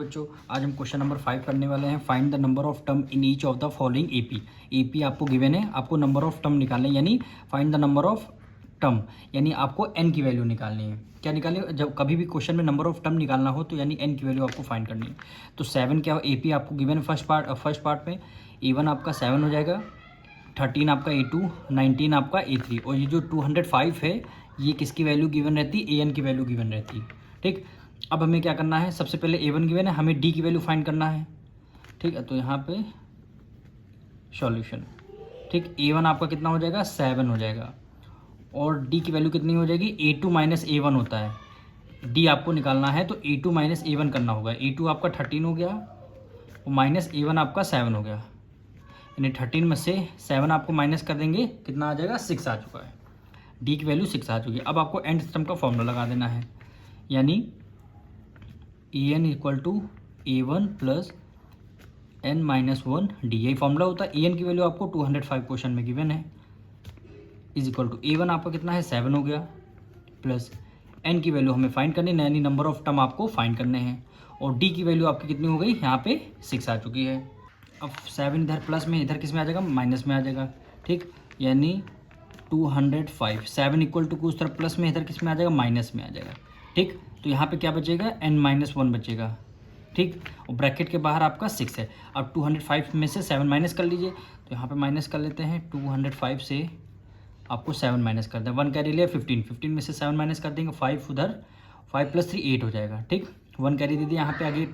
बच्चों आज हम क्वेश्चन नंबर 5 करने वाले हैं। Find the number of term in each of the following AP. AP आपको गिवन है, आपको नंबर ऑफ टर्म निकालने यानी find the number of term यानी आपको एन की वैल्यू निकालनी है। क्या निकालनी है? जब कभी भी क्वेश्चन में नंबर ऑफ टर्म निकालना हो तो यानी एन की वैल्यू आपको फाइंड करनी है। तो 7 क्या एपी आपको गिवन है फर्स्ट पार्ट में। A1 आपका 7 हो जाएगा, 13 आपका A2, 19 आपका A3 और ये जो 205 है ये किसकी वैल्यू गिवन रहती है? AN की वैल्यू गिवन रहती है। ठीक, अब हमें क्या करना है? सबसे पहले A1 गिवन है, हमें D की वैल्यू फाइंड करना है। ठीक है, तो यहाँ पे सॉल्यूशन। ठीक, A1 आपका कितना हो जाएगा? 7 हो जाएगा और D की वैल्यू कितनी हो जाएगी? A2 माइनस A1 होता है। D आपको निकालना है तो A2 माइनस A1 करना होगा। A2 आपका 13 हो गया और माइनस A1 आपका 7 हो गया, यानी 13 में से 7 आपको माइनस कर देंगे, कितना आ जाएगा? 6 आ चुका है। D की वैल्यू 6 आ चुकी है। अब आपको एंड सिस्टम का फॉर्मूला लगा देना है, यानी En equal to A1 plus n minus 1 D, यही फॉर्मूला होता है। En की वैल्यू आपको 205 क्वेश्चन में गिवन है, इज इक्वल टू A1 आपका कितना है? 7 हो गया, प्लस n की वैल्यू हमें फाइंड करनी है, यानी नंबर ऑफ टर्म आपको फाइंड करने हैं, और D की वैल्यू आपकी कितनी हो गई? यहाँ पे 6 आ चुकी है। अब 7 इधर प्लस में, इधर किस में आ जाएगा? माइनस में आ जाएगा। ठीक, यानी 205 7 इक्वल टू उस तरफ प्लस में, इधर किस में आ जाएगा? माइनस में आ जाएगा। ठीक, तो यहाँ पे क्या बचेगा? n माइनस 1 बचेगा। ठीक, और ब्रैकेट के बाहर आपका 6 है। अब 205 में से 7 माइनस कर लीजिए, तो यहाँ पे माइनस कर लेते हैं। 205 से आपको 7 माइनस कर दें, 1 कैरी लिया 15 में से 7 माइनस कर देंगे, 5 उधर, 5 प्लस 3 8 हो जाएगा। ठीक, 1 कैरी दे दिया, यहाँ पे आगे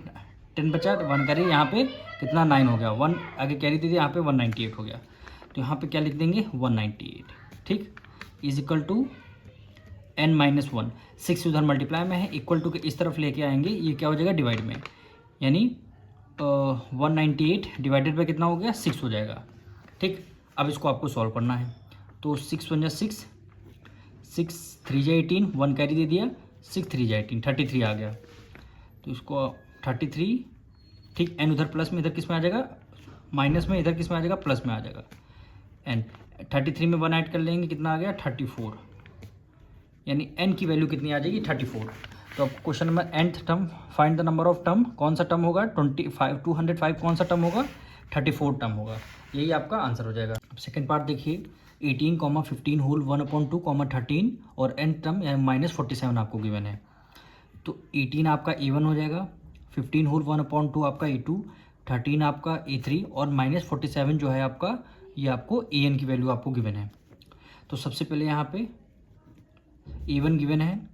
10 बचा, 1 कैरी यहाँ पे कितना? 9 हो गया, 1 आगे कैरी दे दिया, यहाँ पे 198 हो गया। तो यहाँ पे क्या लिख देंगे? 198। ठीक, is equal to n minus 1, 6 उधर मल्टीप्लाई में है, इक्वल टू के इस तरफ लेके आएंगे, ये क्या हो जाएगा? डिवाइड में, यानी 198 डिवाइडेड बाई कितना हो गया? 6 हो जाएगा। ठीक, अब इसको आपको सॉल्व करना है, तो 6 1 6, 6 3 18, 1 कैरी दे दिया, 6 3 18, 33 आ गया। तो इसको 33, ठीक, n उधर प्लस में, इधर किस में आ जाएगा? माइनस में, इधर किस में आ जाएगा? प्लस में आ जाएगा। n 33 में 1 ऐड कर लेंगे, कितना आ गया? 34, यानी n की वैल्यू कितनी आ जाएगी? 34। तो अब question number nth term, find the number of term, कौन सा टर्म होगा? 205 कौन सा टर्म होगा? 34 टर्म होगा, यही आपका आंसर हो जाएगा। अब सेकंड पार्ट देखिए, 18, 15 होल 1/2, 13 और n टर्म यानी माइनस 47 आपको गिवन है। तो 18 आपका A1 हो जाएगा, 15 होल 1/2 आपका A2, 13 आपका A3 और माइनस 47 जो है आपका, ये आपको AN की वैल्यू आपको गिवन है। तो सबसे पहले यहाँ पे A1 गिवन है,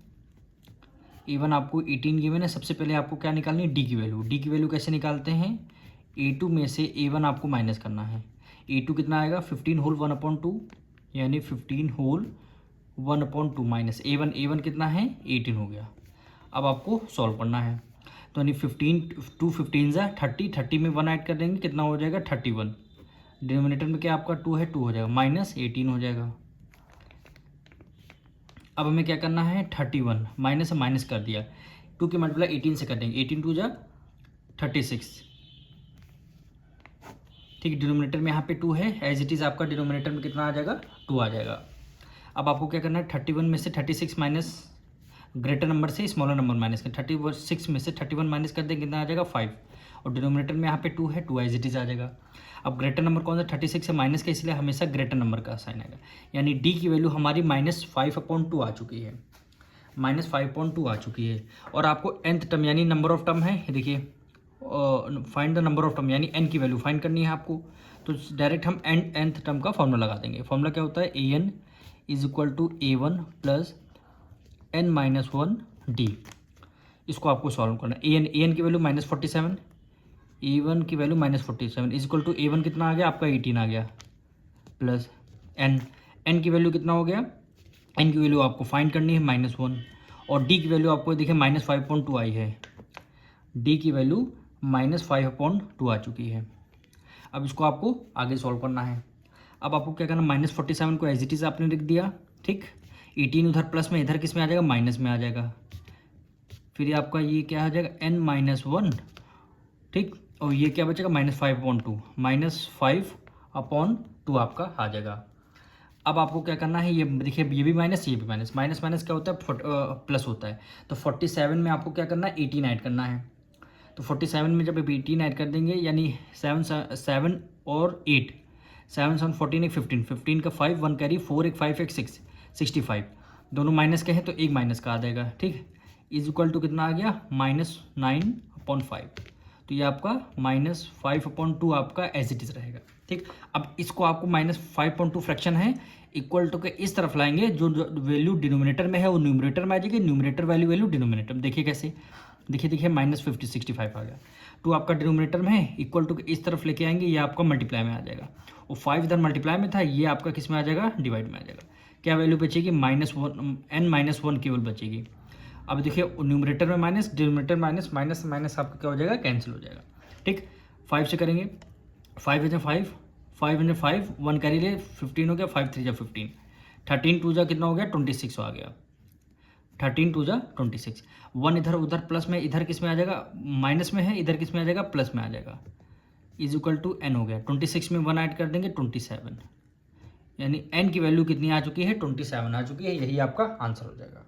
A1 आपको 18 गिवन है। सबसे पहले आपको क्या निकालनी है? D की वैल्यू। D की वैल्यू कैसे निकालते हैं? A2 में से A1 आपको माइनस करना है। A2 कितना आएगा? 15 होल 1/2, यानी 15 होल 1/2 माइनस A1 कितना है? 18 हो गया। अब आपको सॉल्व करना है, तो यानी 15 ज़ा 30 में 1 ऐड कर देंगे, कितना हो जाएगा? 31। डिनोमिनेटर में क्या आपका 2 है, 2 हो जाएगा, माइनस 18 हो जाएगा। अब हमें क्या करना है? 31 माइनस से माइनस कर दिया, 2 की मल्टीप्लाई 18 से कर देंगे, 18 2 जा 36। ठीक, डिनोमिनेटर में यहाँ पे 2 है, एज इट इज़ आपका डिनोमिनेटर में कितना आ जाएगा? 2 आ जाएगा। अब आपको क्या करना है? 31 में से 36 माइनस, ग्रेटर नंबर से स्मॉलर नंबर माइनस कर, 36 में से 31 माइनस कर देंगे, कितना आ जाएगा? 5, और डिनोमिनेटर में यहाँ पे 2 है, 2 एज इट इज़ आ जाएगा। अब ग्रेटर नंबर कौन सा? 36 से माइनस का, इसलिए हमेशा ग्रेटर नंबर का साइन आएगा, यानी D की वैल्यू हमारी -5/2 आ चुकी है, -5/2 आ चुकी है। और आपको nth टर्म यानी नंबर ऑफ टर्म है, देखिए find the number of term यानी n की वैल्यू फाइंड करनी है आपको। तो डायरेक्ट हम nth टर्म का फॉर्मूला लगा देंगे। फॉर्मूला क्या होता है? an is equal to A1 plus n minus 1 D। इसको आपको सॉल्व करना है। an की वैल्यू -47, A1 की value -47 is equal to A1 कितना आ गया आपका? 18 आ गया, प्लस n की वैल्यू कितना हो गया? n की वैल्यू आपको फाइंड करनी है -1, और D की वैल्यू आपको देखिए -5/2 आई है, D की वैल्यू -5/2 आ चुकी है। अब इसको आपको आगे सॉल्व करना है। अब आपको क्या करना? -47 को एज इट इज़ आपने लिख दिया। ठीक, 18 उधर प्लस में, इधर किस में आ जाएगा? माइनस में आ जाएगा। फिर ये आपका ये क्या आ जाएगा? n minus 1। ठीक, और ये क्या बचेगा? -5/2, -5/2 आपका आ जाएगा। अब आपको क्या करना है? ये देखिए, ये भी माइनस, ये भी माइनस, माइनस माइनस क्या होता है? प्लस होता है। तो 47 में आपको क्या करना है? 18 ऐड करना है। तो 47 में जब 18 ऐड कर देंगे यानी 7 और 8, 7 7 14 एक 15, 15 का 5 1 कैरी 4 एक 5 एक 6 65, दोनों माइनस के हैं तो एक माइनस का आ जाएगा, ठीक। इज इक्वल टू कितना आ गया -9/5, तो ये आपका -5/2 आपका एज इट इज़ रहेगा, ठीक। अब इसको आपको -5/2 फ्रैक्शन है इक्वल टू के इस तरफ लाएंगे, जो वैल्यू डिनोमिनेटर में है वो न्यूमरेटर में आ जाएगी, न्यूमरेटर वैल्यू डिनोमिनेटर में। देखिए कैसे, देखिए -50 65 आ गया, 2 आपका डिनोमिनेटर में है इक्वल टू के इस तरफ लेके आएंगे, ये आपका मल्टीप्लाई में आ जाएगा, और 5 इधर मल्टीप्लाई में था, ये आपका किस में आ जाएगा, डिवाइड में आ जाएगा। क्या वैल्यू बचेगी n-1 केवल बचेगी। अब देखिए न्यूमरेटर में minus, denominator minus, minus minus आपका क्या हो जाएगा, कैंसिल हो जाएगा, ठीक। 5 से करेंगे, 5 × 5 5 × 5 1 कैरी ले 15 हो गया, 5 3 जा 15, 13 2 जा कितना हो गया 26 आ गया, 13 2 जा 26, 1 इधर उधर प्लस में, इधर किस में आ जाएगा माइनस में है, इधर किस में आ जाएगा प्लस में आ जाएगा, इज इक्वल टू n हो गया, 26 में 1 ऐड कर देंगे 27, यानी n की वैल्यू कितनी आ चुकी है 27 आ चुकी है, यही आपका आंसर हो जाएगा।